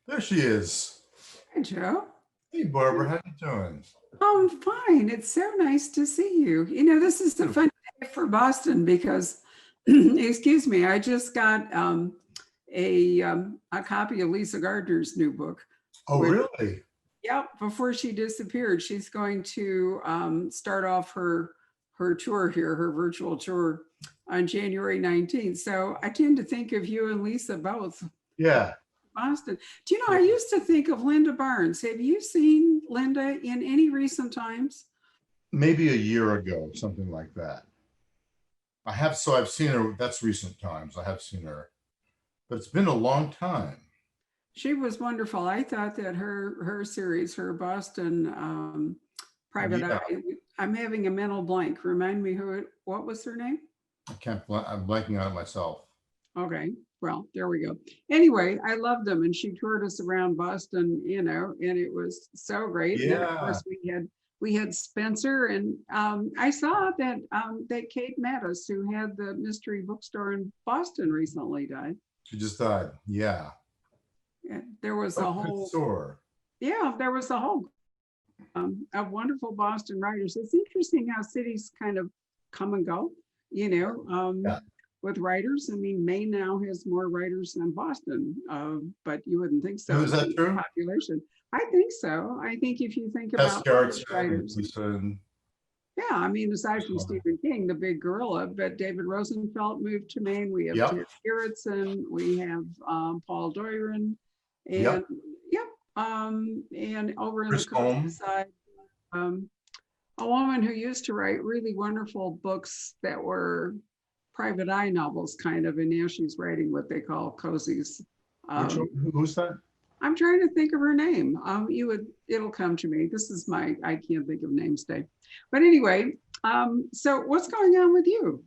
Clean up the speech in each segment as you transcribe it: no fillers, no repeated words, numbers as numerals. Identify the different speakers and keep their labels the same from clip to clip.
Speaker 1: There she is.
Speaker 2: Hi, Joe.
Speaker 1: Hey, Barbara, how you doing?
Speaker 2: Oh, I'm fine. It's so nice to see you. This is a
Speaker 1: You.
Speaker 2: fun day for Boston because, excuse me, I just got a copy of Lisa Gardner's new book,
Speaker 1: Oh,
Speaker 2: which,
Speaker 1: really?
Speaker 2: yeah, before she disappeared, she's going to start off her tour here, her virtual tour on January 19th. So I tend to think of you and Lisa both.
Speaker 1: Yeah.
Speaker 2: Boston. Do you know, I used to think of Linda Barnes. Have you seen Linda in any recent times?
Speaker 1: Maybe a year ago, something like that. I've seen her. That's recent times. I have seen her, but it's been a long time.
Speaker 2: She was wonderful. I thought that her series, her Boston Private
Speaker 1: Yeah,
Speaker 2: Eye, I'm having a mental blank. Remind me what was her name?
Speaker 1: I'm blanking on it myself.
Speaker 2: Okay, well, there we go. Anyway, I loved them, and she toured us around Boston, and it was so great. And then, of
Speaker 1: Yeah.
Speaker 2: course, we had Spencer, and I saw that Kate Mattis, who had the mystery bookstore in Boston, recently died.
Speaker 1: She just died. Yeah.
Speaker 2: There was
Speaker 1: What
Speaker 2: a
Speaker 1: a good
Speaker 2: whole,
Speaker 1: store.
Speaker 2: yeah, there was a whole of wonderful Boston writers. It's interesting how cities kind of come and go, you know,
Speaker 1: Yeah.
Speaker 2: with writers. I mean, Maine now has more writers than Boston, but you wouldn't think
Speaker 1: Oh,
Speaker 2: so
Speaker 1: is
Speaker 2: with
Speaker 1: that
Speaker 2: the
Speaker 1: true?
Speaker 2: population. I think so. I think if you think
Speaker 1: Yes,
Speaker 2: about
Speaker 1: Garrett
Speaker 2: British
Speaker 1: said,
Speaker 2: writers,
Speaker 1: Lisa and
Speaker 2: yeah, I mean, aside from Stephen King, the big gorilla, but David Rosenfeld moved to Maine. We have
Speaker 1: Yep.
Speaker 2: Ted Gerritsen, we have Paul Doiron, and
Speaker 1: Yep.
Speaker 2: yep, and over in the
Speaker 1: Chris Holm.
Speaker 2: countryside, um, a woman who used to write really wonderful books that were private eye novels, kind of, and now she's writing what they call cozies.
Speaker 1: Which one?
Speaker 2: Um,
Speaker 1: Who's that?
Speaker 2: I'm trying to think of her name. It'll come to me. I can't think of names today. But anyway, so what's going on with you?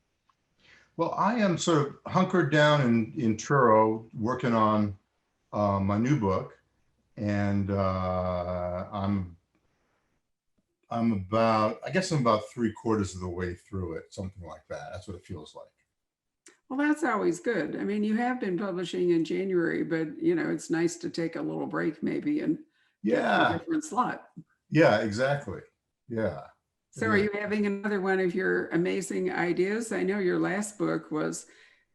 Speaker 1: Well, I am sort of hunkered down in Truro working on my new book, and I guess I'm about three-quarters of the way through it, something like that. That's what it feels like.
Speaker 2: Well, that's always good. I mean, you have been publishing in January, but it's nice to take a little break maybe and get in a
Speaker 1: Yeah,
Speaker 2: different slot.
Speaker 1: yeah, exactly. Yeah, it
Speaker 2: So are
Speaker 1: is.
Speaker 2: you having another one of your amazing ideas? I know your last book was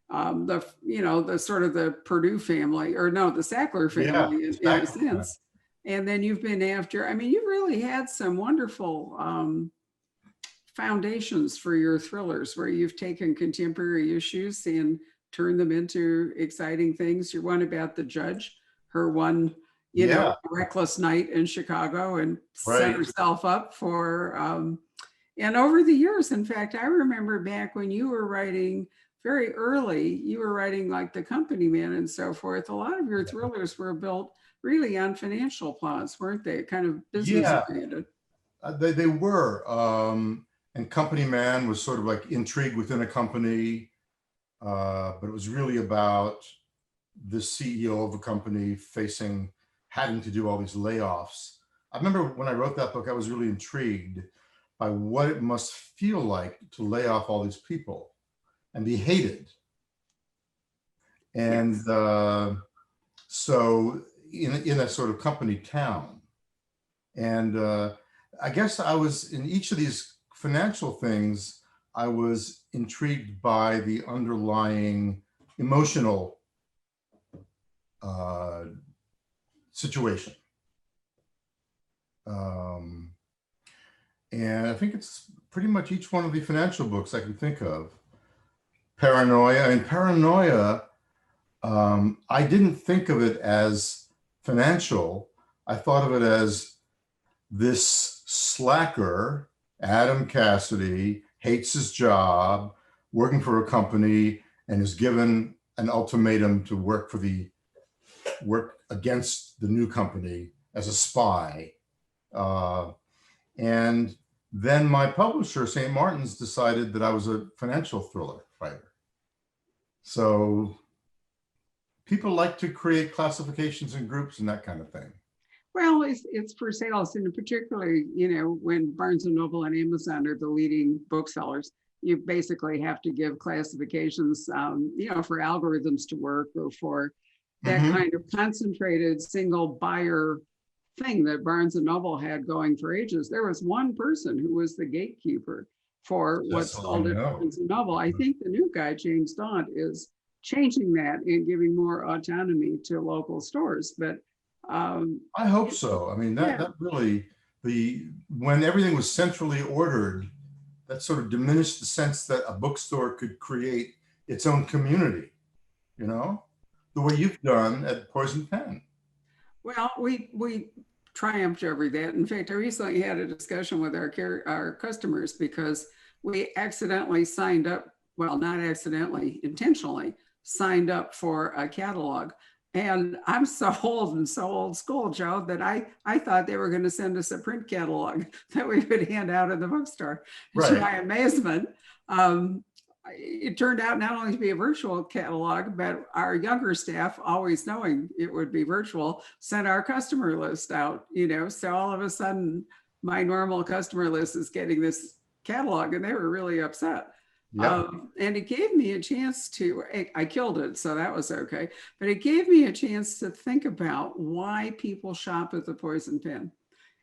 Speaker 2: the sort of the Purdue family, or no, the Sackler
Speaker 1: Yeah,
Speaker 2: family in a
Speaker 1: exactly.
Speaker 2: sense. And then you've been after, I mean, you really had some wonderful foundations for your thrillers where you've taken contemporary issues and turned them into exciting things. Your one about the judge, her one,
Speaker 1: Yeah,
Speaker 2: reckless night in Chicago, and set
Speaker 1: right.
Speaker 2: herself up for and over the years, in fact, I remember back when you were writing very early, you were writing like The Company Man and so forth. A lot of your thrillers were built really on financial plots, weren't they? Kind of business
Speaker 1: Yeah,
Speaker 2: oriented.
Speaker 1: they were. And Company Man was sort of like intrigue within a company, but it was really about the CEO of a company having to do all these layoffs. I remember when I wrote that book, I was really intrigued by what it must feel like to lay off all these people and be hated. And
Speaker 2: Yes.
Speaker 1: so in a sort of company town. And I guess I was in each of these financial things, I was intrigued by the underlying emotional uh, situation. Um, and I think it's pretty much each one of the financial books I can think of. Paranoia. I mean, Paranoia, I didn't think of it as financial. I thought of it as this slacker, Adam Cassidy, hates his job, working for a company, and is given an ultimatum to work against the new company as a spy. Uh, and then my publisher, St. Martin's, decided that I was a financial thriller writer. So people like to create classifications and groups and that kind of thing.
Speaker 2: Well, it's for sales, and particularly, when Barnes and Noble and Amazon are the leading booksellers, you basically have to give classifications, for algorithms to work, or for that
Speaker 1: Mhm.
Speaker 2: kind of concentrated single buyer thing that Barnes and Noble had going for ages. There was one person who was the gatekeeper for
Speaker 1: That's
Speaker 2: what's
Speaker 1: all I
Speaker 2: sold at
Speaker 1: know.
Speaker 2: Barnes and Noble. I think the new guy, James Daunt, is changing that and giving more autonomy to local stores. But
Speaker 1: I hope so. I mean,
Speaker 2: yeah,
Speaker 1: that really, when everything was centrally ordered, that sort of diminished the sense that a bookstore could create its own community, you know, the way you've done at Poison Pen.
Speaker 2: well, we triumphed over that. In fact, I recently had a discussion with our customers because we accidentally signed up, well, not accidentally, intentionally signed up for a catalog. And I'm so old and so old school, Joe, that I thought they were going to send us a print catalog that we would hand out at the bookstore. To
Speaker 1: Right.
Speaker 2: my amazement, um, it turned out not only to be a virtual catalog, but our younger staff, always knowing it would be virtual, sent our customer list out, so all of a sudden my normal customer list is getting this catalog, and they were really upset.
Speaker 1: Yep.
Speaker 2: And it gave me a chance to, I killed it, so that was okay, but it gave me a chance to think about why people shop at the Poison Pen.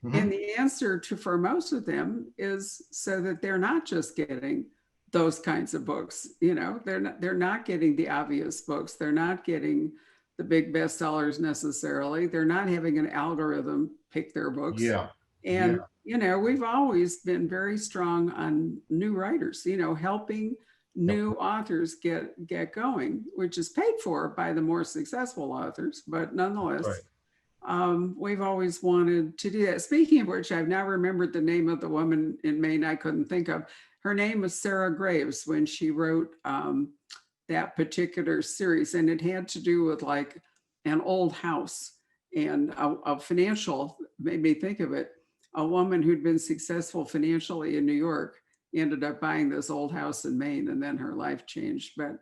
Speaker 2: And
Speaker 1: Mhm.
Speaker 2: the answer for most of them is so that they're not just getting those kinds of books. They're not getting the obvious books. They're not getting the big bestsellers necessarily. They're not having an algorithm pick their books.
Speaker 1: Yeah.
Speaker 2: And,
Speaker 1: Yeah.
Speaker 2: we've always been very strong on new writers, helping
Speaker 1: Yep.
Speaker 2: new authors get going, which is paid for by the more successful authors, but nonetheless,
Speaker 1: Right.
Speaker 2: we've always wanted to do that. Speaking of which, I've now remembered the name of the woman in Maine I couldn't think of. Her name was Sarah Graves when she wrote that particular series, and it had to do with like an old house and a financial, made me think of it. A woman who'd been successful financially in New York ended up buying this old house in Maine, and then her life changed. But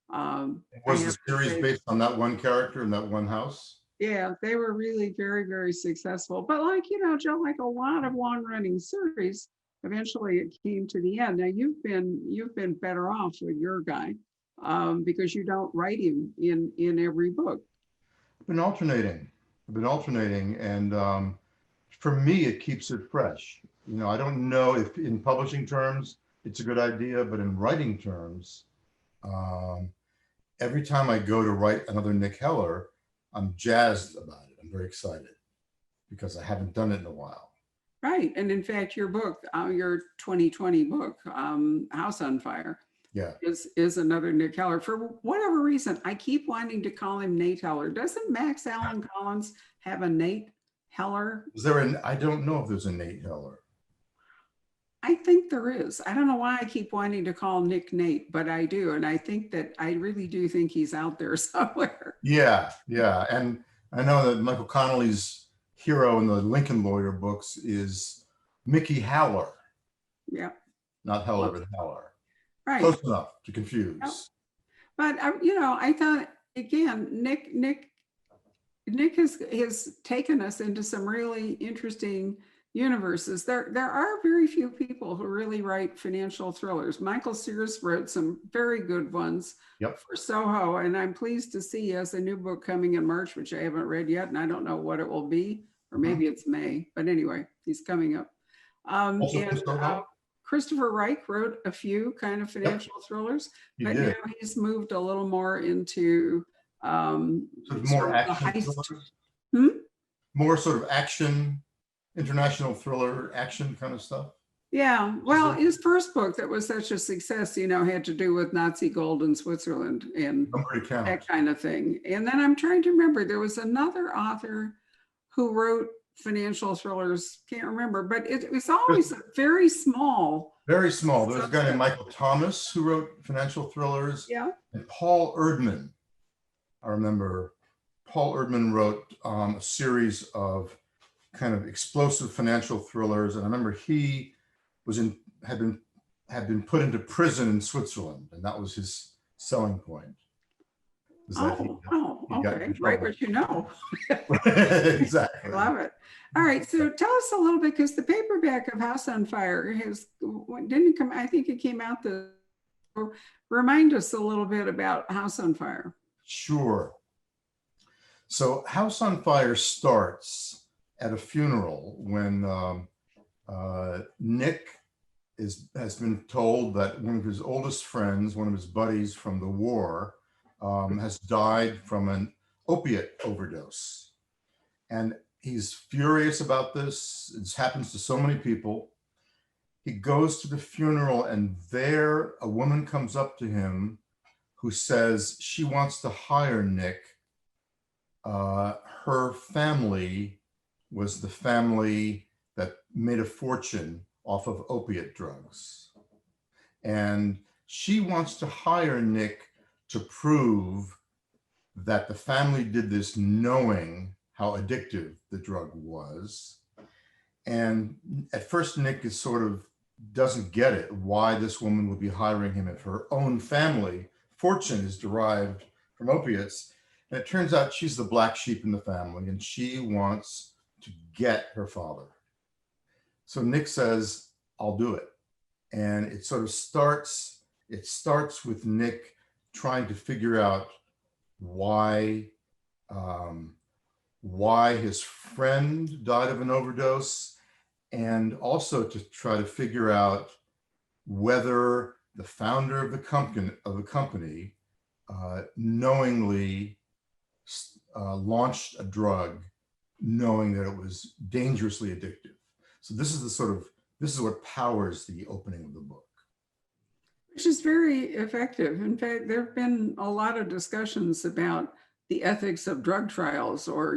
Speaker 2: I
Speaker 1: Was
Speaker 2: have
Speaker 1: the
Speaker 2: to
Speaker 1: series
Speaker 2: say,
Speaker 1: based on that one character in that one house?
Speaker 2: yeah, they were really very, very successful. But like, Joe, like a lot of long running series, eventually it came to the end. Now you've been better off with your guy because you don't write him in every book.
Speaker 1: I've been alternating. I've been alternating, and for me, it keeps it fresh. I don't know if in publishing terms it's a good idea, but in writing terms, um, every time I go to write another Nick Heller, I'm jazzed about it. I'm very excited because I haven't done it in a while.
Speaker 2: Right. And in fact, your book, your 2020 book, House on Fire,
Speaker 1: Yeah.
Speaker 2: is another Nick Heller. For whatever reason, I keep wanting to call him Nate Heller. Doesn't Max Allan Collins have a Nate Heller?
Speaker 1: Is there I don't know if there's a Nate Heller.
Speaker 2: I think there is. I don't know why I keep wanting to call Nick Nate, but I do. And I think that I really do think he's out there somewhere.
Speaker 1: Yeah. Yeah. And I know that Michael Connelly's hero in the Lincoln Lawyer books is Mickey Haller,
Speaker 2: Yeah.
Speaker 1: not Heller,
Speaker 2: Well,
Speaker 1: but Haller.
Speaker 2: right.
Speaker 1: Close enough to
Speaker 2: Yep.
Speaker 1: confuse.
Speaker 2: But I thought again, Nick has taken us into some really interesting universes. There are very few people who really write financial thrillers. Michael Sears wrote some very good ones
Speaker 1: Yep.
Speaker 2: for Soho, and I'm pleased to see he has a new book coming in March, which I haven't read yet, and I don't know what it will be, or maybe it's May. But anyway, he's coming up.
Speaker 1: Also for
Speaker 2: And
Speaker 1: Soho?
Speaker 2: Christopher Reich wrote a few kind of
Speaker 1: Yep.
Speaker 2: financial thrillers,
Speaker 1: He
Speaker 2: but now
Speaker 1: did.
Speaker 2: he's moved a little more into
Speaker 1: Sort of
Speaker 2: sort
Speaker 1: more
Speaker 2: of the
Speaker 1: action
Speaker 2: heist.
Speaker 1: thrillers,
Speaker 2: Hmm?
Speaker 1: more sort of action, international thriller action kind of stuff.
Speaker 2: Yeah, well, his first book that was such a success, had to do with Nazi gold in Switzerland and
Speaker 1: Number count.
Speaker 2: that kind of thing. And then I'm trying to remember, there was another author who wrote financial thrillers, can't remember, but it was always a very small.
Speaker 1: Very small. There was a guy named
Speaker 2: subset.
Speaker 1: Michael Thomas who wrote financial thrillers,
Speaker 2: Yeah.
Speaker 1: and Paul Erdman. I remember Paul Erdman wrote a series of kind of explosive financial thrillers, and I remember he was had been put into prison in Switzerland, and that was his selling point. Was that he got
Speaker 2: Okay.
Speaker 1: in
Speaker 2: Right,
Speaker 1: trouble.
Speaker 2: what you know.
Speaker 1: Exactly.
Speaker 2: Love it. All right, so tell us a little bit, because the paperback of House on Fire didn't come, I think it came out remind us a little bit about House on Fire.
Speaker 1: Sure. So House on Fire starts at a funeral when Nick has been told that one of his oldest friends, one of his buddies from the war, has died from an opiate overdose. And he's furious about this. It happens to so many people. He goes to the funeral, and there a woman comes up to him who says she wants to hire Nick. Her family was the family that made a fortune off of opiate drugs. And she wants to hire Nick to prove that the family did this knowing how addictive the drug was. And at first, Nick is sort of doesn't get it, why this woman would be hiring him if her own family fortune is derived from opiates. And it turns out she's the black sheep in the family, and she wants to get her father. So Nick says, I'll do it. And it sort of starts with Nick trying to figure out why his friend died of an overdose, and also to try to figure out whether the founder of the company knowingly launched a drug knowing that it was dangerously addictive. So this is what powers the opening of the book.
Speaker 2: Which is very effective. In fact, there have been a lot of discussions about the ethics of drug trials, or,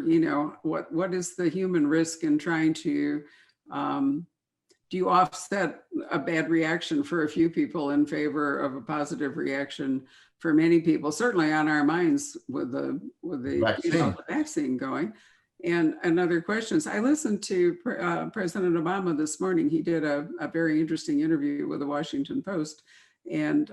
Speaker 2: what is the human risk in trying to, do you offset a bad reaction for a few people in favor of a positive reaction for many people? Certainly on our minds with the vaccine going. And other questions. I listened to President Obama this morning. He did a very interesting interview with the Washington Post, and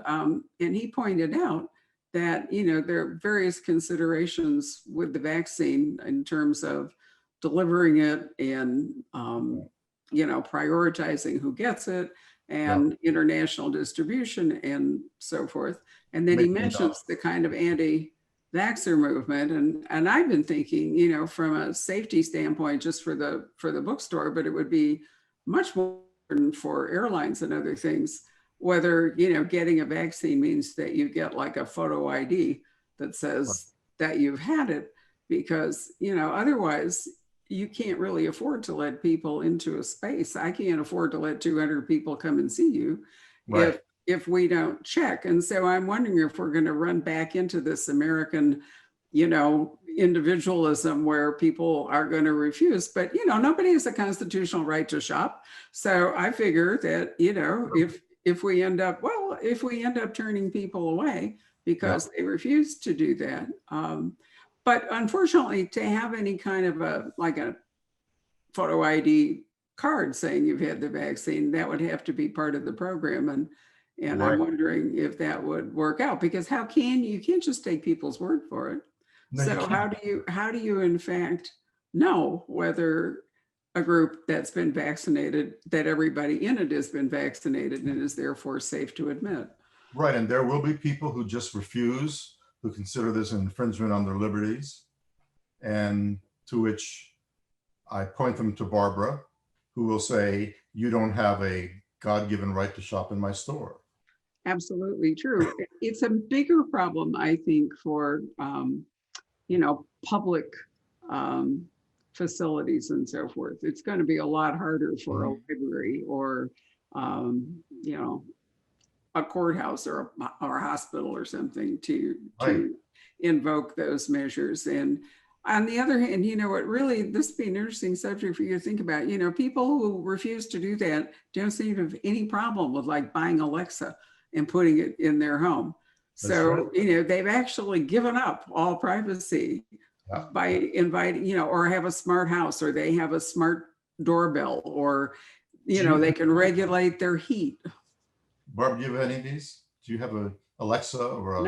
Speaker 2: he pointed out that there are various considerations with the vaccine in terms of delivering it and prioritizing who gets it and international distribution and so forth. And then he mentions the kind of anti-vaxxer movement, and I've been thinking, from a safety standpoint, just for the bookstore, but it would be much more important for airlines and other things, whether getting a vaccine means that you get like a photo ID that says that you've had it, because otherwise you can't really afford to let people into a space. I can't afford to let 200 people come and see you if we don't check. And so I'm wondering if we're going to run back into this American, individualism where people are going to refuse. But, nobody has a constitutional right to shop. So I figure that, if we end up turning people away because they refuse to do that. But unfortunately, to have any kind of a photo ID card saying you've had the vaccine, that would have to be part of the program. And I'm wondering if that would work out, because you can't just take people's word for it. No, so how do you in fact know whether a group that's been vaccinated, that everybody in it has been vaccinated and is therefore safe to admit?
Speaker 1: Right, and there will be people who just refuse, who consider this an infringement on their liberties, and to which I point them to Barbara, who will say, you don't have a God-given right to shop in my store.
Speaker 2: Absolutely true. It's a bigger problem, I think, for public facilities and so forth. It's going to be a lot harder for a library or a courthouse or a hospital or something to invoke those measures. And on the other hand, this would be an interesting subject for you to think about. People who refuse to do that don't seem to have any problem with buying Alexa and putting it in their home. So, they've actually given up all privacy by inviting, or have a smart house, or they have a smart doorbell, or, they can regulate their heat.
Speaker 1: Barb, do you have any of these? Do you have a Alexa or a...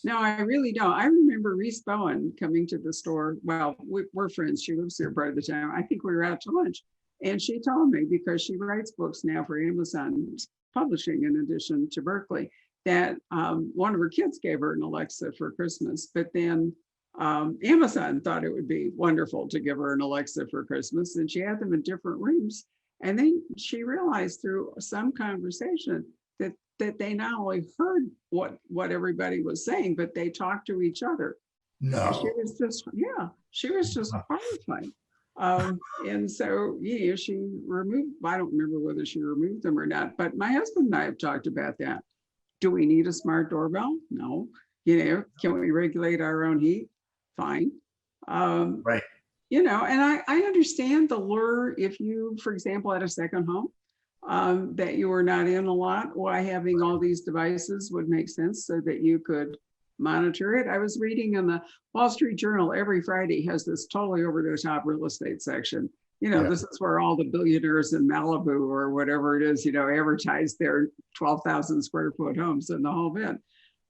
Speaker 2: No, I really don't. I remember Reese Bowen coming to the store. Well, we're friends. She lives here part of the time. I think we were out to lunch. And she told me, because she writes books now for Amazon Publishing in addition to Berkeley, that one of her kids gave her an Alexa for Christmas. But then Amazon thought it would be wonderful to give her an Alexa for Christmas, and she had them in different rooms. And then she realized through some conversation that they not only heard what everybody was saying, but they talked to each other. And she
Speaker 1: No.
Speaker 2: was just, yeah, she was just horrified. And so, yeah, she removed, I don't remember whether she removed them or not, but my husband and I have talked about that. Do we need a smart doorbell? No. Can we regulate our own heat? Fine.
Speaker 1: Right.
Speaker 2: And I understand the lure if you, for example, had a second home that you were not in a lot, why having all these devices would make sense so that you could monitor it. I was reading in the Wall Street Journal every Friday has this totally over the top real estate section.
Speaker 1: Yeah.
Speaker 2: This is where all the billionaires in Malibu or whatever it is, advertise their 12,000 square foot homes in the whole bit.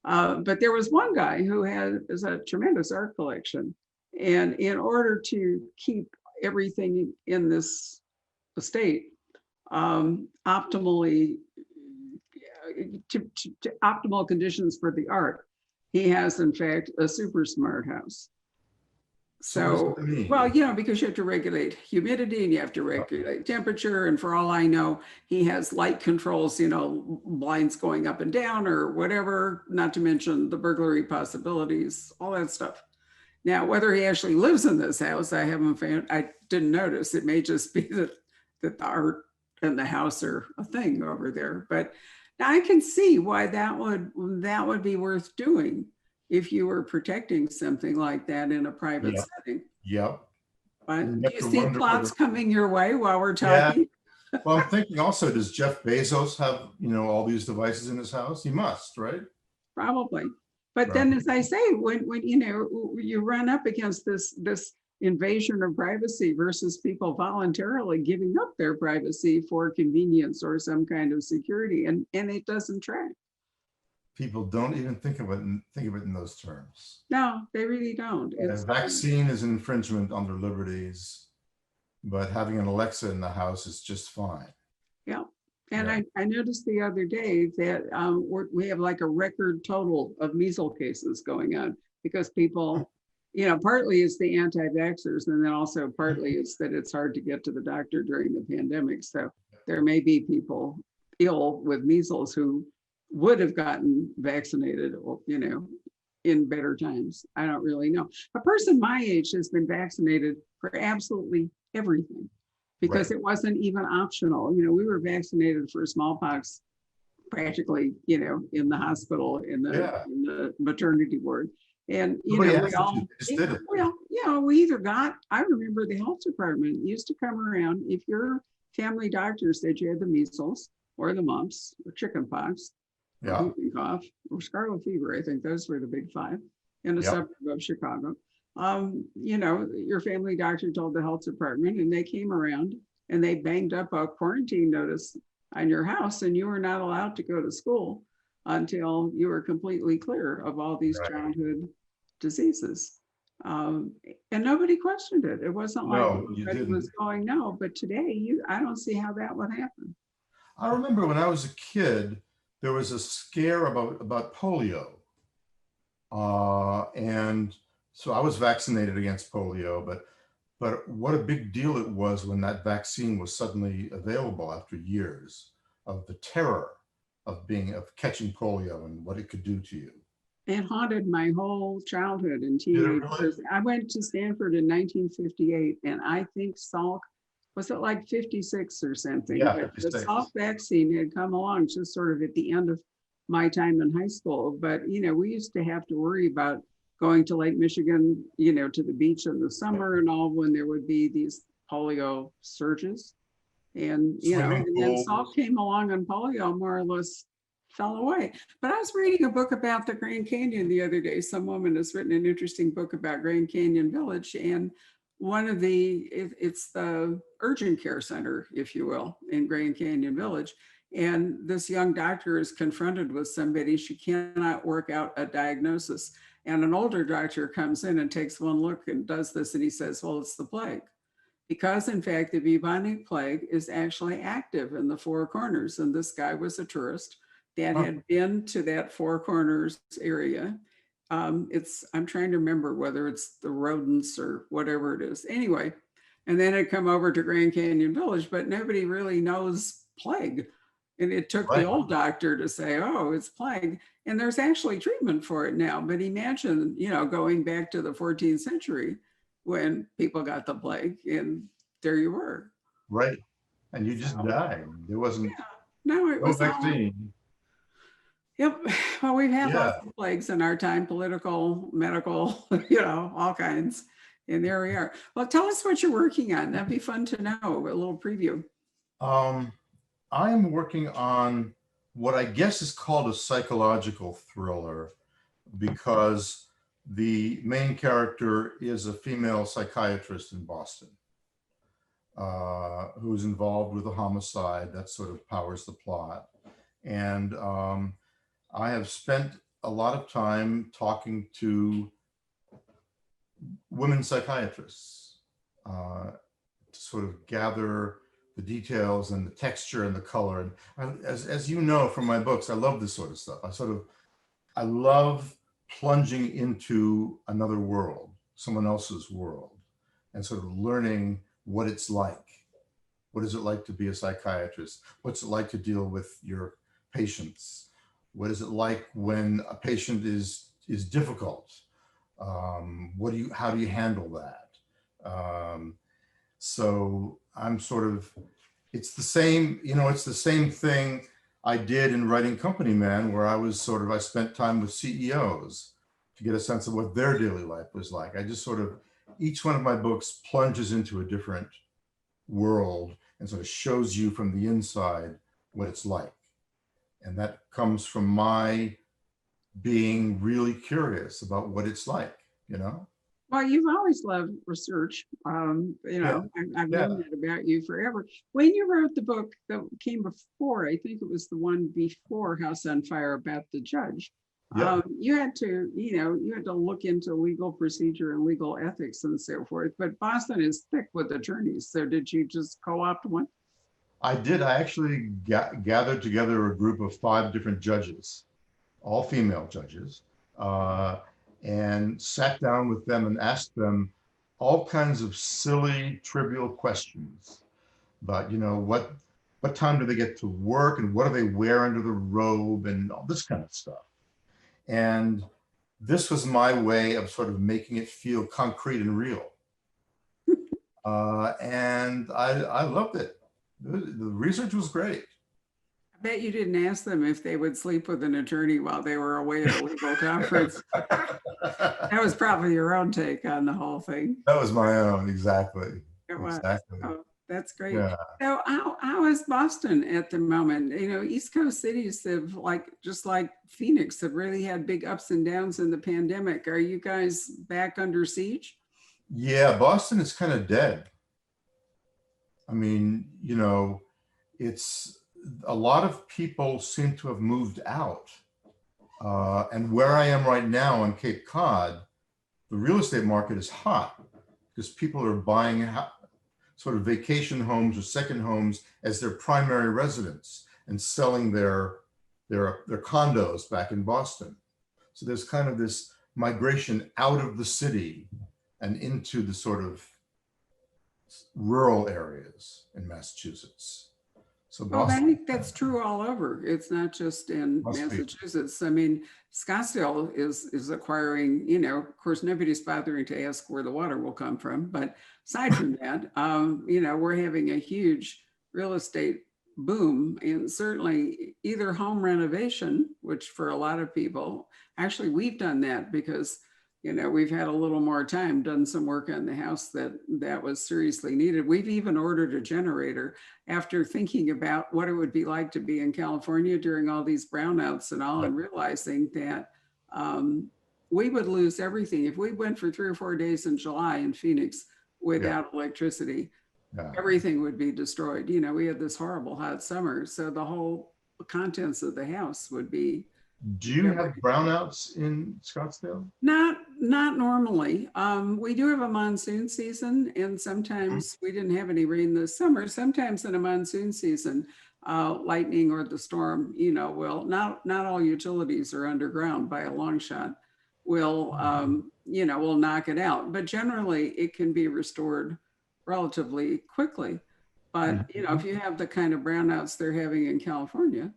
Speaker 2: But there was one guy who is a tremendous art collection. And in order to keep everything in this estate optimally, to optimal conditions for the art, he has, in fact, a super smart house. So, well, because you have to regulate humidity and you have to regulate temperature. And for all I know, he has light controls, blinds going up and down or whatever, not to mention the burglary possibilities, all that stuff. Now, whether he actually lives in this house, I didn't notice. It may just be that the art and the house are a thing over there. But I can see why that would be worth doing if you were protecting something like that in a private setting.
Speaker 1: Yep.
Speaker 2: But do you see plots coming your way while we're talking?
Speaker 1: Yeah. Well, I'm thinking also, does Jeff Bezos have, all these devices in his house? He must, right?
Speaker 2: Probably. But then, as I say, when you run up against this invasion of privacy versus people voluntarily giving up their privacy for convenience or some kind of security, and it doesn't track.
Speaker 1: People don't even think of it in those terms.
Speaker 2: No, they really don't.
Speaker 1: A vaccine is an infringement on their liberties, but having an Alexa in the house is just fine.
Speaker 2: Yeah. And I noticed the other day that we have like a record total of measles cases going on because people, partly it's the anti-vaxxers, and then also partly it's that it's hard to get to the doctor during the pandemic. So there may be people ill with measles who would have gotten vaccinated, in better times. I don't really know. A person my age has been vaccinated for absolutely everything, because it wasn't even optional. We were vaccinated for smallpox practically, in the hospital, in the maternity ward. And, we either got, I remember the health department used to come around. If your family doctor said you had the measles or the mumps or chickenpox, or whooping cough or scarlet fever, I think those were the big five in a suburb of Chicago. Your family doctor told the health department, and they came around and they banged up a quarantine notice on your house, and you were not allowed to go to school until you were completely clear of all these childhood diseases. And nobody questioned it. It wasn't like everybody was going, no, but today I don't see how that would happen.
Speaker 1: I remember when I was a kid, there was a scare about polio. And so I was vaccinated against polio, but what a big deal it was when that vaccine was suddenly available after years of the terror of catching polio and what it could do to you.
Speaker 2: It haunted my whole childhood and teenage years. I went to Stanford in 1958, and I think Salk, was it like 56 or something?
Speaker 1: Yeah,
Speaker 2: but the Salk vaccine had come along just sort of at the end of my time in high school. But, we used to have to worry about going to Lake Michigan, to the beach in the summer and all, when there would be these polio surges. And, and then Salk came along and polio more or less fell away. But I was reading a book about the Grand Canyon the other day. Some woman has written an interesting book about Grand Canyon Village, and it's the urgent care center, if you will, in Grand Canyon Village. And this young doctor is confronted with somebody. She cannot work out a diagnosis. And an older doctor comes in and takes one look and does this. And he says, well, it's the plague. Because in fact, the bubonic plague is actually active in the Four Corners. And this guy was a tourist that had been to that Four Corners area I'm trying to remember whether it's the rodents or whatever it is. Anyway, and then it come over to Grand Canyon Village, but nobody really knows plague. And it took the
Speaker 1: Right.
Speaker 2: old doctor to say, oh, it's plague. And there's actually treatment for it now. But imagine, going back to the 14th century when people got the plague and there you were.
Speaker 1: Right. And you just
Speaker 2: So,
Speaker 1: died. There wasn't
Speaker 2: yeah, no, it
Speaker 1: no
Speaker 2: was all.
Speaker 1: vaccine.
Speaker 2: Yep. Well, we've had
Speaker 1: Yeah.
Speaker 2: lots of plagues in our time, political, medical, all kinds. And there we are. Well, tell us what you're working on. That'd be fun to know, a little preview.
Speaker 1: Um, I'm working on what I guess is called a psychological thriller because the main character is a female psychiatrist in Boston who's involved with a homicide that sort of powers the plot. And I have spent a lot of time talking to women psychiatrists to sort of gather the details and the texture and the color. And as you know from my books, I love this sort of stuff. I love plunging into another world, someone else's world, and sort of learning what it's like. What is it like to be a psychiatrist? What's it like to deal with your patients? What is it like when a patient is difficult? How do you handle that? So I'm sort of, it's the same thing I did in writing Company Man, where I spent time with CEOs to get a sense of what their daily life was like. I just each one of my books plunges into a different world and sort of shows you from the inside what it's like. And that comes from my being really curious about what it's like,
Speaker 2: Well, you've always loved research.
Speaker 1: Yeah.
Speaker 2: I've
Speaker 1: Yeah.
Speaker 2: known that about you forever. When you wrote the book that came before, I think it was the one before House on Fire about the judge.
Speaker 1: Yeah.
Speaker 2: You had to, look into legal procedure and legal ethics and so forth. But Boston is thick with attorneys. So did you just co-opt one?
Speaker 1: I did. I actually gathered together a group of 5 different judges, all female judges, and sat down with them and asked them all kinds of silly, trivial questions about, what time do they get to work and what do they wear under the robe and all this kind of stuff. And this was my way of sort of making it feel concrete and real. And I loved it. The research was great.
Speaker 2: I bet you didn't ask them if they would sleep with an attorney while they were away at a legal conference. That was probably your own take on the whole thing.
Speaker 1: That was my own, exactly.
Speaker 2: It was.
Speaker 1: Exactly.
Speaker 2: Oh, that's great.
Speaker 1: Yeah.
Speaker 2: So how is Boston at the moment? East Coast cities have just like Phoenix have really had big ups and downs in the pandemic. Are you guys back under siege?
Speaker 1: Yeah, Boston is kind of dead. I mean, it's a lot of people seem to have moved out. And where I am right now on Cape Cod, the real estate market is hot because people are buying sort of vacation homes or second homes as their primary residence and selling their condos back in Boston. So there's kind of this migration out of the city and into the sort of rural areas in Massachusetts. So
Speaker 2: Well, I
Speaker 1: Boston,
Speaker 2: think that's true all over. It's not just in
Speaker 1: Must be.
Speaker 2: Massachusetts. I mean, Scottsdale is acquiring, of course, nobody's bothering to ask where the water will come from. But aside from that, we're having a huge real estate boom, and certainly either home renovation, which for a lot of people, actually we've done that because we've had a little more time, done some work on the house that was seriously needed. We've even ordered a generator after thinking about what it would be like to be in California during all these brownouts and all, and realizing that we would lose everything. If we went for 3 or 4 days in July in Phoenix without electricity, everything would be destroyed. We had this horrible hot summer, so the whole contents of the house would be.
Speaker 1: Do you have brownouts in Scottsdale?
Speaker 2: Not normally. We do have a monsoon season, and sometimes we didn't have any rain this summer. Sometimes in a monsoon season, lightning or the storm, not all utilities are underground by a long shot. will, will knock it out. But generally, it can be restored relatively quickly. But, if you have the kind of brownouts they're having in California,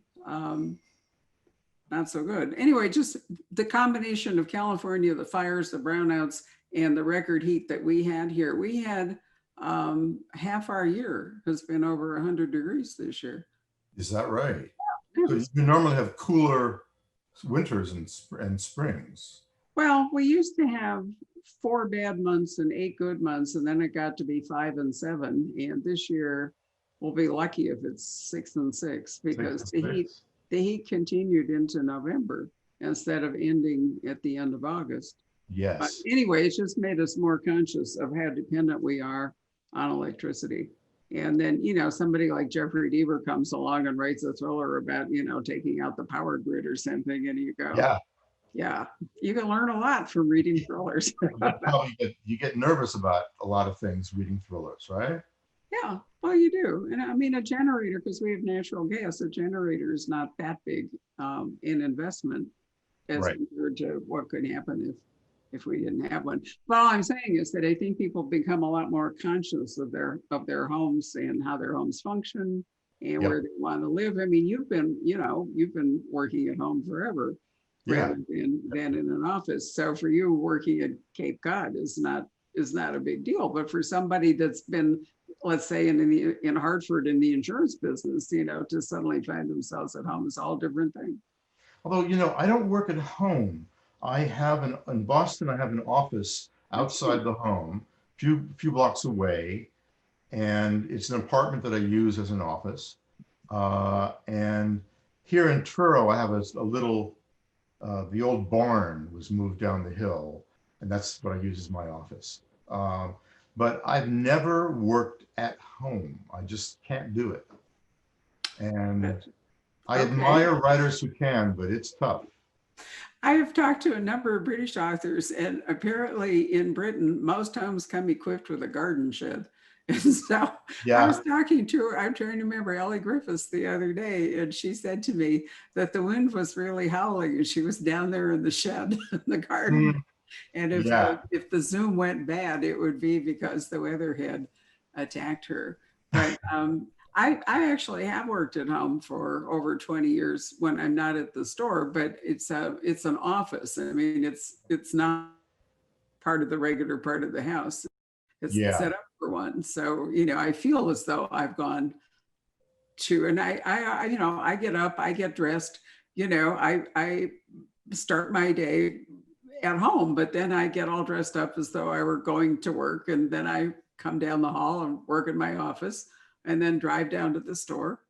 Speaker 2: not so good. Anyway, just the combination of California, the fires, the brownouts, and the record heat that we had here. We had half our year has been over 100 degrees this year.
Speaker 1: Is that right?
Speaker 2: Yeah.
Speaker 1: So you normally have cooler winters and springs.
Speaker 2: Well, we used to have 4 bad months and 8 good months, and then it got to be 5 and 7. And this year, we'll be lucky if it's 6 and 6 because the heat continued into November instead of ending at the end of August.
Speaker 1: Yes.
Speaker 2: But anyway, it's just made us more conscious of how dependent we are on electricity. And then, somebody like Jeffrey Deaver comes along and writes a thriller about, taking out the power grid or something, and you go, yeah, you can learn a lot from reading thrillers.
Speaker 1: You get nervous about a lot of things reading thrillers, right?
Speaker 2: Yeah, well, you do. And I mean, a generator, because we have natural gas, a generator is not that big in investment as compared to what could happen if we didn't have one. But all I'm saying is that I think people become a lot more conscious of their homes and how their homes function and where they want to live. I mean, you've been working at home forever rather than in an office. So for you, working at Cape Cod is not a big deal. But for somebody that's been, let's say, in Hartford in the insurance business, to suddenly find themselves at home is all different thing.
Speaker 1: Although, I don't work at home. In Boston, I have an office outside the home, few blocks away, and it's an apartment that I use as an office. And here in Truro, I have a little, the old barn was moved down the hill, and that's what I use as my office. But I've never worked at home. I just can't do it. And I admire writers who can, but it's tough.
Speaker 2: I have talked to a number of British authors, and apparently in Britain, most homes come equipped with a garden shed. And so I was talking to her, I'm trying to remember Ellie Griffiths the other day, and she said to me that the wind was really howling and she was down there in the shed in the garden. And if the Zoom went bad, it would be because the weather had attacked her. But I actually have worked at home for over 20 years when I'm not at the store, but it's an office. I mean, it's not part of the regular part of the house. It's set up for one. So, I feel as though I've gone to, and I get up, I get dressed, I start my day at home, but then I get all dressed up as though I were going to work. And then I come down the hall and work in my office and then drive down to the store.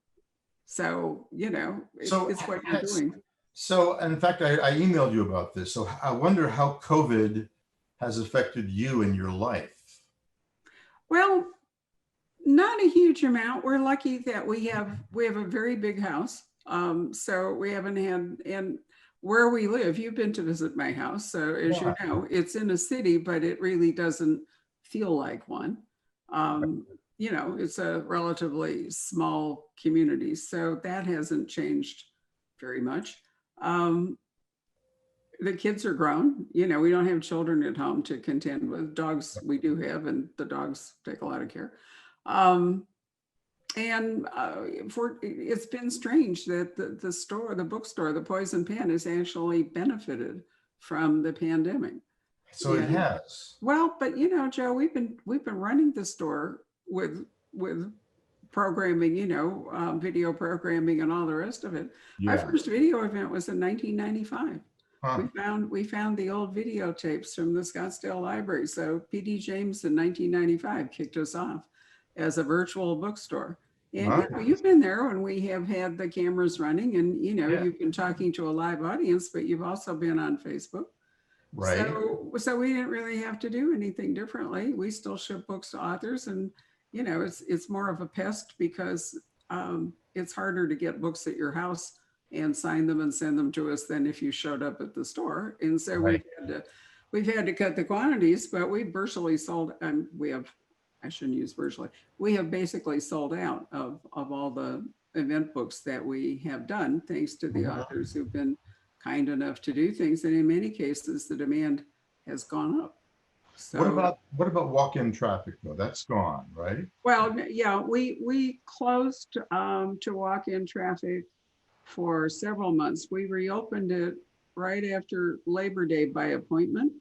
Speaker 2: So, it's what you're doing.
Speaker 1: So, in fact, I emailed you about this. So I wonder how COVID has affected you in your life.
Speaker 2: Well, not a huge amount. We're lucky that we have a very big house. So we haven't had, and where we live, you've been to visit my house. So as you know, it's in a city, but it really doesn't feel like one. It's a relatively small community. So that hasn't changed very much. The kids are grown. We don't have children at home to contend with. Dogs we do have, and the dogs take a lot of care. It's been strange that the bookstore, the Poison Pen, has actually benefited from the pandemic.
Speaker 1: So it has.
Speaker 2: Well, but Joe, we've been running the store with programming, video programming and all the rest of it. My first video event was in 1995. We found the old videotapes from the Scottsdale Library. So PD James in 1995 kicked us off as a virtual bookstore. And you've been there when we have had the cameras running, and you've been talking to a live audience, but you've also been on Facebook.
Speaker 1: Right.
Speaker 2: So we didn't really have to do anything differently. We still ship books to authors, and it's more of a pest because it's harder to get books at your house and sign them and send them to us than if you showed up at the store. And so we've had to cut the quantities, but we virtually sold, and I shouldn't use virtually, we have basically sold out of all the event books that we have done, thanks to the authors who've been kind enough to do things. And in many cases, the demand has gone up.
Speaker 1: What
Speaker 2: So,
Speaker 1: about walk-in traffic though? That's gone, right?
Speaker 2: well, yeah, we closed to walk-in traffic for several months. We reopened it right after Labor Day by appointment.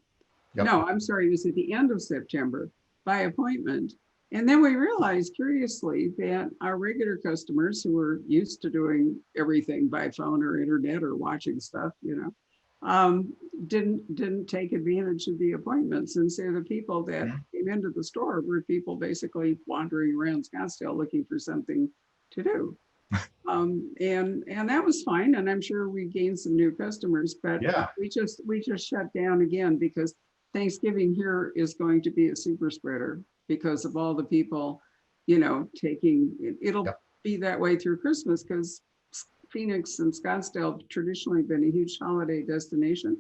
Speaker 1: Yep.
Speaker 2: No, I'm sorry, it was at the end of September by appointment. And then we realized curiously that our regular customers who were used to doing everything by phone or internet or watching stuff, didn't take advantage of the appointments. And so the people that came into the store were people basically wandering around Scottsdale looking for something to do. And that was fine. And I'm sure we gained some new customers, but
Speaker 1: Yeah.
Speaker 2: we just shut down again because Thanksgiving here is going to be a super spreader because of all the people, taking, it'll
Speaker 1: Yep.
Speaker 2: be that way through Christmas because Phoenix and Scottsdale have traditionally been a huge holiday destination.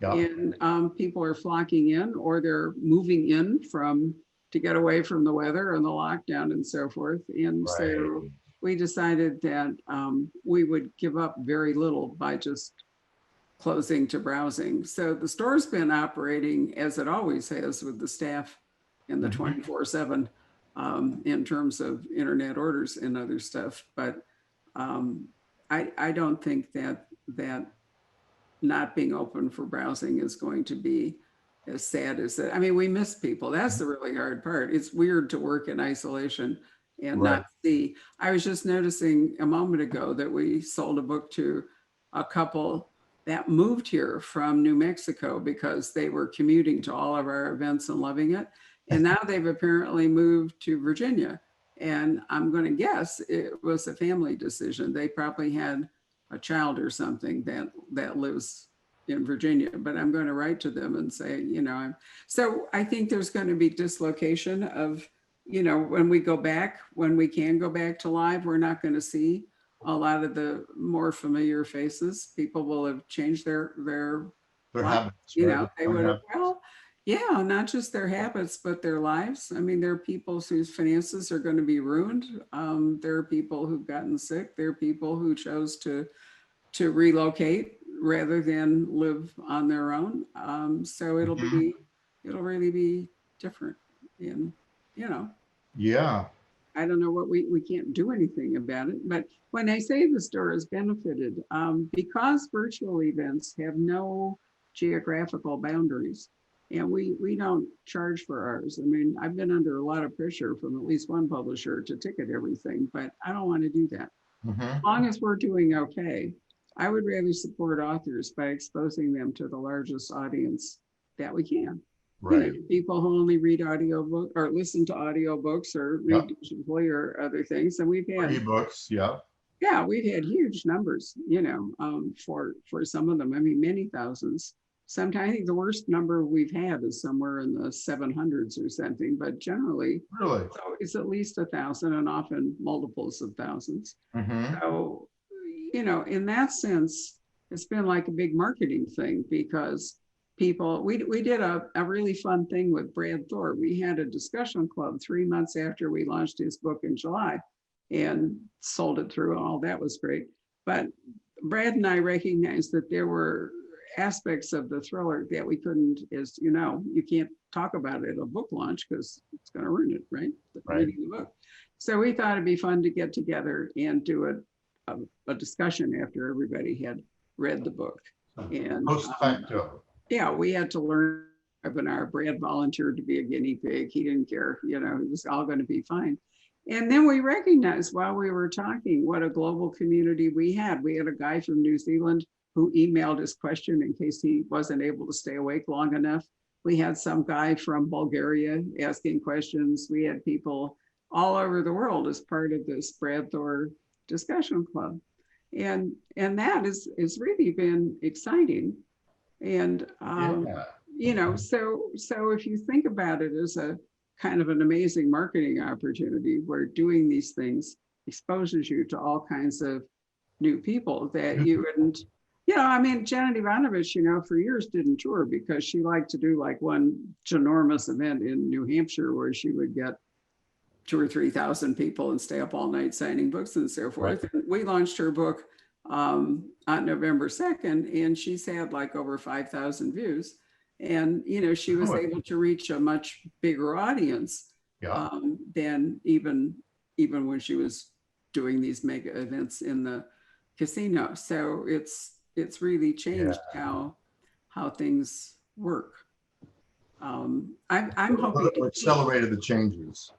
Speaker 1: Yep.
Speaker 2: And people are flocking in or they're moving in to get away from the weather and the lockdown and so forth. And
Speaker 1: Right.
Speaker 2: so we decided that we would give up very little by just closing to browsing. So the store's been operating as it always has with the staff and the 24/7 in terms of internet orders and other stuff. But I don't think that not being open for browsing is going to be as sad as that. I mean, we miss people. That's the really hard part. It's weird to work in isolation and
Speaker 1: Right.
Speaker 2: not see. I was just noticing a moment ago that we sold a book to a couple that moved here from New Mexico because they were commuting to all of our events and loving it. And now they've apparently moved to Virginia. And I'm going to guess it was a family decision. They probably had a child or something that lives in Virginia, but I'm going to write to them and say, so I think there's going to be dislocation of, when we can go back to live, we're not going to see a lot of the more familiar faces. People will have changed their life.
Speaker 1: Habits, right?
Speaker 2: They would have, yeah, not just their habits, but their lives. I mean, there are people whose finances are going to be ruined. There are people who've gotten sick. There are people who chose to relocate rather than live on their own. So it'll really be different. And,
Speaker 1: Yeah.
Speaker 2: I don't know what we can't do anything about it. But when I say the store has benefited, because virtual events have no geographical boundaries, and we don't charge for ours. I mean, I've been under a lot of pressure from at least one publisher to ticket everything, but I don't want to do that. As long as we're doing okay, I would rather support authors by exposing them to the largest audience that we can.
Speaker 1: Right.
Speaker 2: People who only read audiobook or listen to audiobooks or read digitally or other things. And we've had
Speaker 1: ebooks.
Speaker 2: we've had huge numbers, for some of them. I mean, many thousands. Sometimes I think the worst number we've had is somewhere in the 700s or something, but generally it's at least 1,000 and often multiples of thousands. So, in that sense, it's been like a big marketing thing because people, we did a really fun thing with Brad Thor. We had a discussion club 3 months after we launched his book in July and sold it through, and all that was great. But Brad and I recognized that there were aspects of the thriller that we couldn't, as you can't talk about it at a book launch because it's going to ruin it, right? Reading the book. So we thought it'd be fun to get together and do a discussion after everybody had read the book. And
Speaker 1: Post facto.
Speaker 2: We had to learn webinar. Brad volunteered to be a guinea pig. He didn't care, it was all going to be fine. And then we recognized while we were talking what a global community we had. We had a guy from New Zealand who emailed his question in case he wasn't able to stay awake long enough. We had some guy from Bulgaria asking questions. We had people all over the world as part of this Brad Thor discussion club. And that is really been exciting. And, so if you think about it as a kind of an amazing marketing opportunity where doing these things exposes you to all kinds of new people that you wouldn't, Janet Ivanovich, for years didn't tour because she liked to do like one ginormous event in New Hampshire where she would get 2,000 or 3,000 people and stay up all night signing books and so forth. Right. And we launched her book on November 2nd, and she's had like over 5,000 views. And, she was
Speaker 1: Oh,
Speaker 2: able to reach a much bigger audience
Speaker 1: yeah,
Speaker 2: than even when she was doing these mega events in the casino. So it's really
Speaker 1: yeah.
Speaker 2: changed how things work. I'm hoping to keep,
Speaker 1: Accelerated the changes.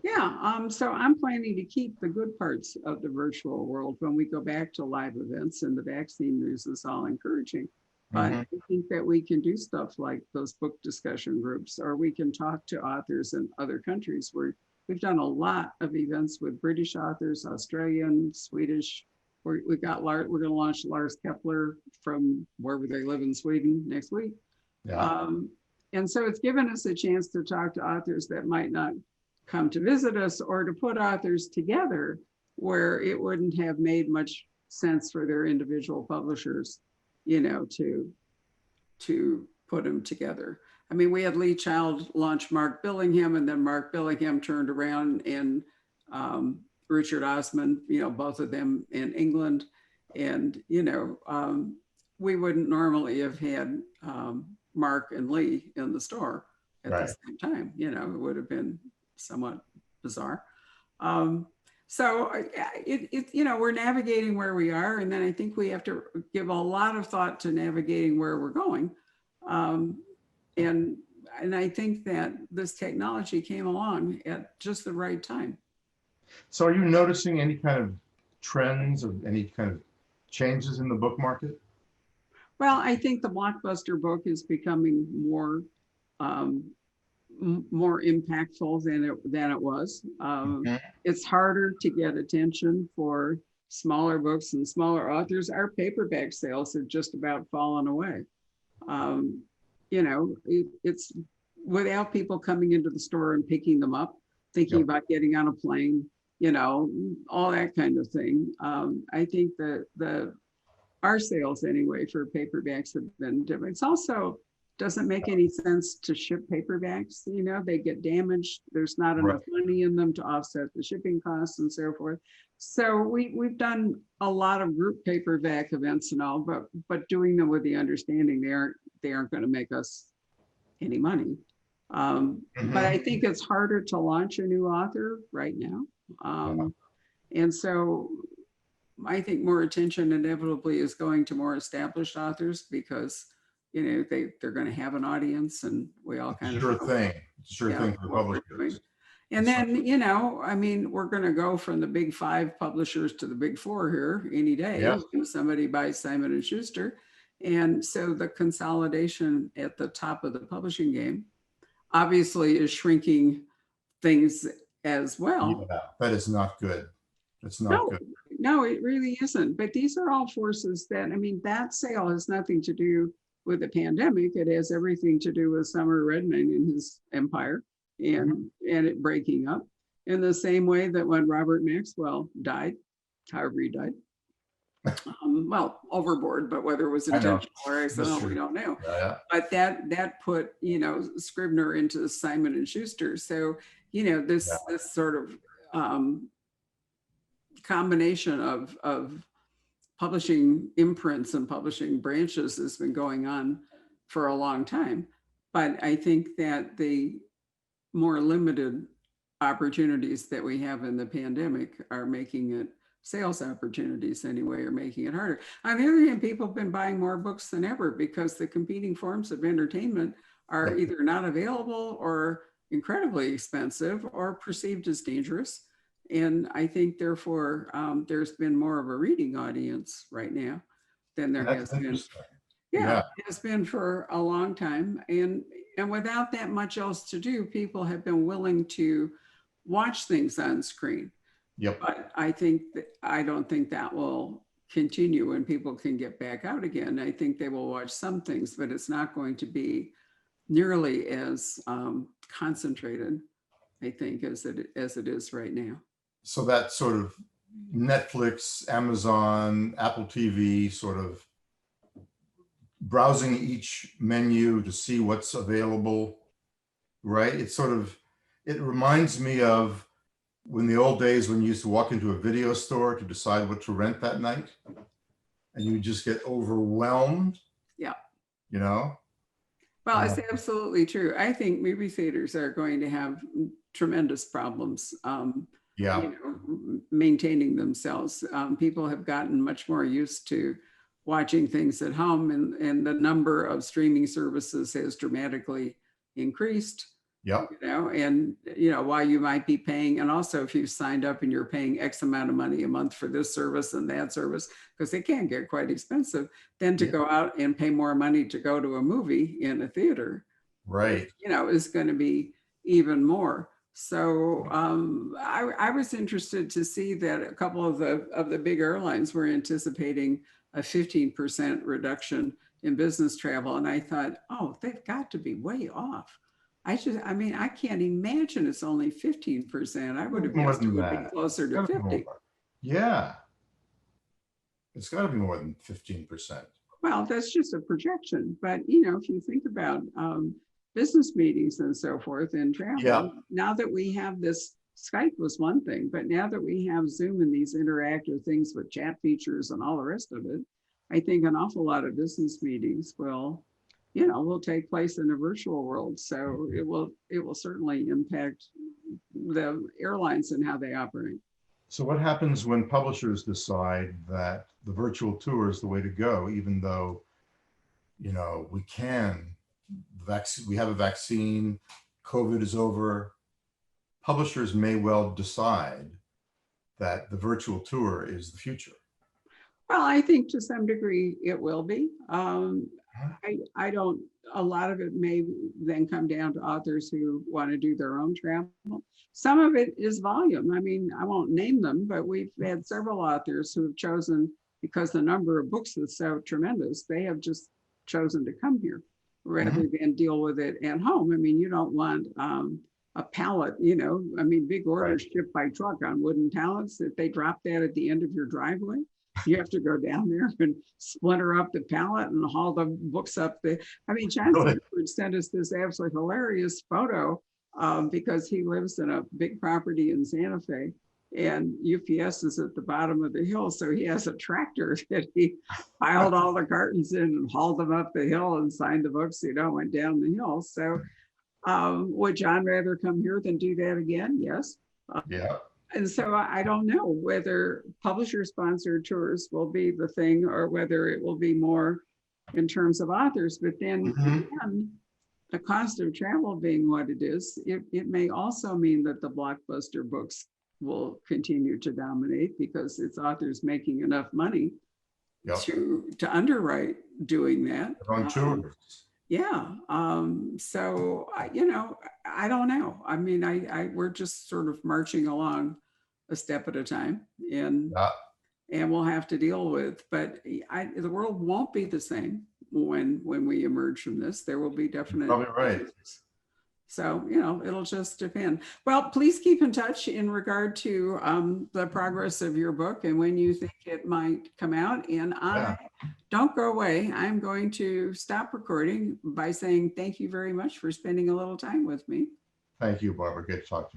Speaker 2: yeah. So I'm planning to keep the good parts of the virtual world when we go back to live events, and the vaccine news is all encouraging. But
Speaker 1: Mhm.
Speaker 2: I think that we can do stuff like those book discussion groups, or we can talk to authors in other countries where we've done a lot of events with British authors, Australian, Swedish. We got we're going to launch Lars Kepler from wherever they live in Sweden next week.
Speaker 1: Yeah,
Speaker 2: Um, and so it's given us a chance to talk to authors that might not come to visit us, or to put authors together where it wouldn't have made much sense for their individual publishers, to put them together. I mean, we had Lee Child launch Mark Billingham, and then Mark Billingham turned around and Richard Osman, both of them in England. And, we wouldn't normally have had Mark and Lee in the store at the
Speaker 1: right.
Speaker 2: same time. It would have been somewhat bizarre. Um, so we're navigating where we are, and then I think we have to give a lot of thought to navigating where we're going. Um, and I think that this technology came along at just the right time.
Speaker 1: So are you noticing any kind of trends or any kind of changes in the book market?
Speaker 2: Well, I think the blockbuster book is becoming um, more impactful than it was.
Speaker 1: Mhm.
Speaker 2: It's harder to get attention for smaller books and smaller authors. Our paperback sales have just about fallen away. Um, it's without people coming into the store and picking them up, thinking
Speaker 1: Yep.
Speaker 2: about getting on a plane, all that kind of thing. I think that our sales anyway for paperbacks have been different. It's also doesn't make any sense to ship paperbacks. They get damaged. There's not
Speaker 1: Right.
Speaker 2: enough money in them to offset the shipping costs and so forth. So we've done a lot of group paperback events and all, but doing them with the understanding they aren't going to make us any money. But I
Speaker 1: Mhm.
Speaker 2: think it's harder to launch a new author right now.
Speaker 1: Yeah.
Speaker 2: And so I think more attention inevitably is going to more established authors because, they're going to have an audience, and we all kind of
Speaker 1: Sure
Speaker 2: know,
Speaker 1: thing. Sure
Speaker 2: yeah,
Speaker 1: thing for
Speaker 2: what we're doing.
Speaker 1: publishers.
Speaker 2: And
Speaker 1: So,
Speaker 2: then, I mean, we're going to go from the big five publishers to the big four here any
Speaker 1: yeah,
Speaker 2: day if somebody buys Simon and Schuster. And so the consolidation at the top of the publishing game obviously is shrinking things as well.
Speaker 1: yeah, that is not good. It's not
Speaker 2: No,
Speaker 1: good.
Speaker 2: no, it really isn't. But these are all forces that, I mean, that sale has nothing to do with the pandemic. It has everything to do with Summer Redman and his empire and it breaking up in the same way that when Robert Maxwell died, however he died, well, overboard, but whether it was
Speaker 1: I know.
Speaker 2: intentional or
Speaker 1: That's
Speaker 2: accidental, we
Speaker 1: true.
Speaker 2: don't know.
Speaker 1: Yeah,
Speaker 2: But that put, Scribner into Simon and Schuster. So,
Speaker 1: yeah,
Speaker 2: this sort of combination of publishing imprints and publishing branches has been going on for a long time. But I think that the more limited opportunities that we have in the pandemic are making it sales opportunities anyway, are making it harder. On the other hand, people have been buying more books than ever because the competing forms of entertainment are
Speaker 1: yep.
Speaker 2: either not available or incredibly expensive or perceived as dangerous. And I think therefore there's been more of a reading audience right now than there
Speaker 1: That's
Speaker 2: has been.
Speaker 1: interesting.
Speaker 2: Yeah,
Speaker 1: Yeah,
Speaker 2: it has been for a long time. And without that much else to do, people have been willing to watch things on screen.
Speaker 1: yep.
Speaker 2: But I don't think that will continue when people can get back out again. I think they will watch some things, but it's not going to be nearly as concentrated, I think, as it is right now.
Speaker 1: So that sort of Netflix, Amazon, Apple TV sort of browsing each menu to see what's available, right? It reminds me of when the old days when you used to walk into a video store to decide what to rent that night. and you just get overwhelmed,
Speaker 2: Yeah.
Speaker 1: you know?
Speaker 2: Well, it's absolutely true. I think movie theaters are going to have tremendous problems,
Speaker 1: Yeah,
Speaker 2: you know, maintaining themselves. People have gotten much more used to watching things at home, and the number of streaming services has dramatically increased.
Speaker 1: yep,
Speaker 2: You know, and you know, while you might be paying, and also if you've signed up and you're paying X amount of money a month for this service and that service, because they can get quite expensive, then to
Speaker 1: yeah,
Speaker 2: go out and pay more money to go to a movie in a theater,
Speaker 1: right.
Speaker 2: you know, is going to be even more. So I was interested to see that a couple of the big airlines were anticipating a 15% reduction in business travel. And I thought, oh, they've got to be way off. I mean, I can't imagine it's only 15%. I would have
Speaker 1: More
Speaker 2: guessed it
Speaker 1: than
Speaker 2: would be
Speaker 1: that.
Speaker 2: closer
Speaker 1: It's
Speaker 2: to
Speaker 1: gotta be
Speaker 2: 50.
Speaker 1: more. Yeah, it's got to be more than 15%.
Speaker 2: Well, that's just a projection, but you know, if you think about business meetings and so forth and
Speaker 1: Yeah,
Speaker 2: travel, now that we have this, Skype was one thing, but now that we have Zoom and these interactive things with chat features and all the rest of it, I think an awful lot of business meetings will, you know, will take place in a virtual world. So it will certainly impact the airlines and how they operate.
Speaker 1: so what happens when publishers decide that the virtual tour is the way to go, even though, you know, we have a vaccine, COVID is over, publishers may well decide that the virtual tour is the future.
Speaker 2: Well, I think to some degree it will be. I don't, a lot of it may then come down to authors who want to do their own travel. Some of it is volume. I mean, I won't name them, but we've had several authors who have chosen, because the number of books is so tremendous, they have just chosen to come here rather than deal with it at home. I mean, you don't want a pallet, you know, I mean, big orders
Speaker 1: Right.
Speaker 2: shipped by truck on wooden pallets, if they drop that at the end of your driveway, you have to go down there and splinter up the pallet and haul the books up the. I mean, John
Speaker 1: Really?
Speaker 2: Sanford sent us this absolutely hilarious photo because he lives in a big property in Santa Fe, and UPS is at the bottom of the hill. So he has a tractor that he piled all the cartons in and hauled them up the hill and signed the books, you know, went down the hill. So would John rather come here than do that again? Yes.
Speaker 1: Yeah.
Speaker 2: And so I don't know whether publisher sponsored tours will be the thing or whether it will be more in terms of authors. But then again, the cost of travel being what it is, it may also mean that the blockbuster books will continue to dominate because it's authors making enough money
Speaker 1: Yep.
Speaker 2: to underwrite doing that.
Speaker 1: On tours.
Speaker 2: Yeah. So, you know, I don't know. I mean, we're just sort of marching along a step at a time, and
Speaker 1: Yeah.
Speaker 2: we'll have to deal with. But the world won't be the same when we emerge from this. There will be definite.
Speaker 1: Probably right.
Speaker 2: differences. So, you know, it'll just depend. Well, please keep in touch in regard to the progress of your book and when you think it might come out. And don't go away. I'm going to stop recording by saying thank you very much for spending a little time with me.
Speaker 1: Thank you, Barbara. Good to talk to you.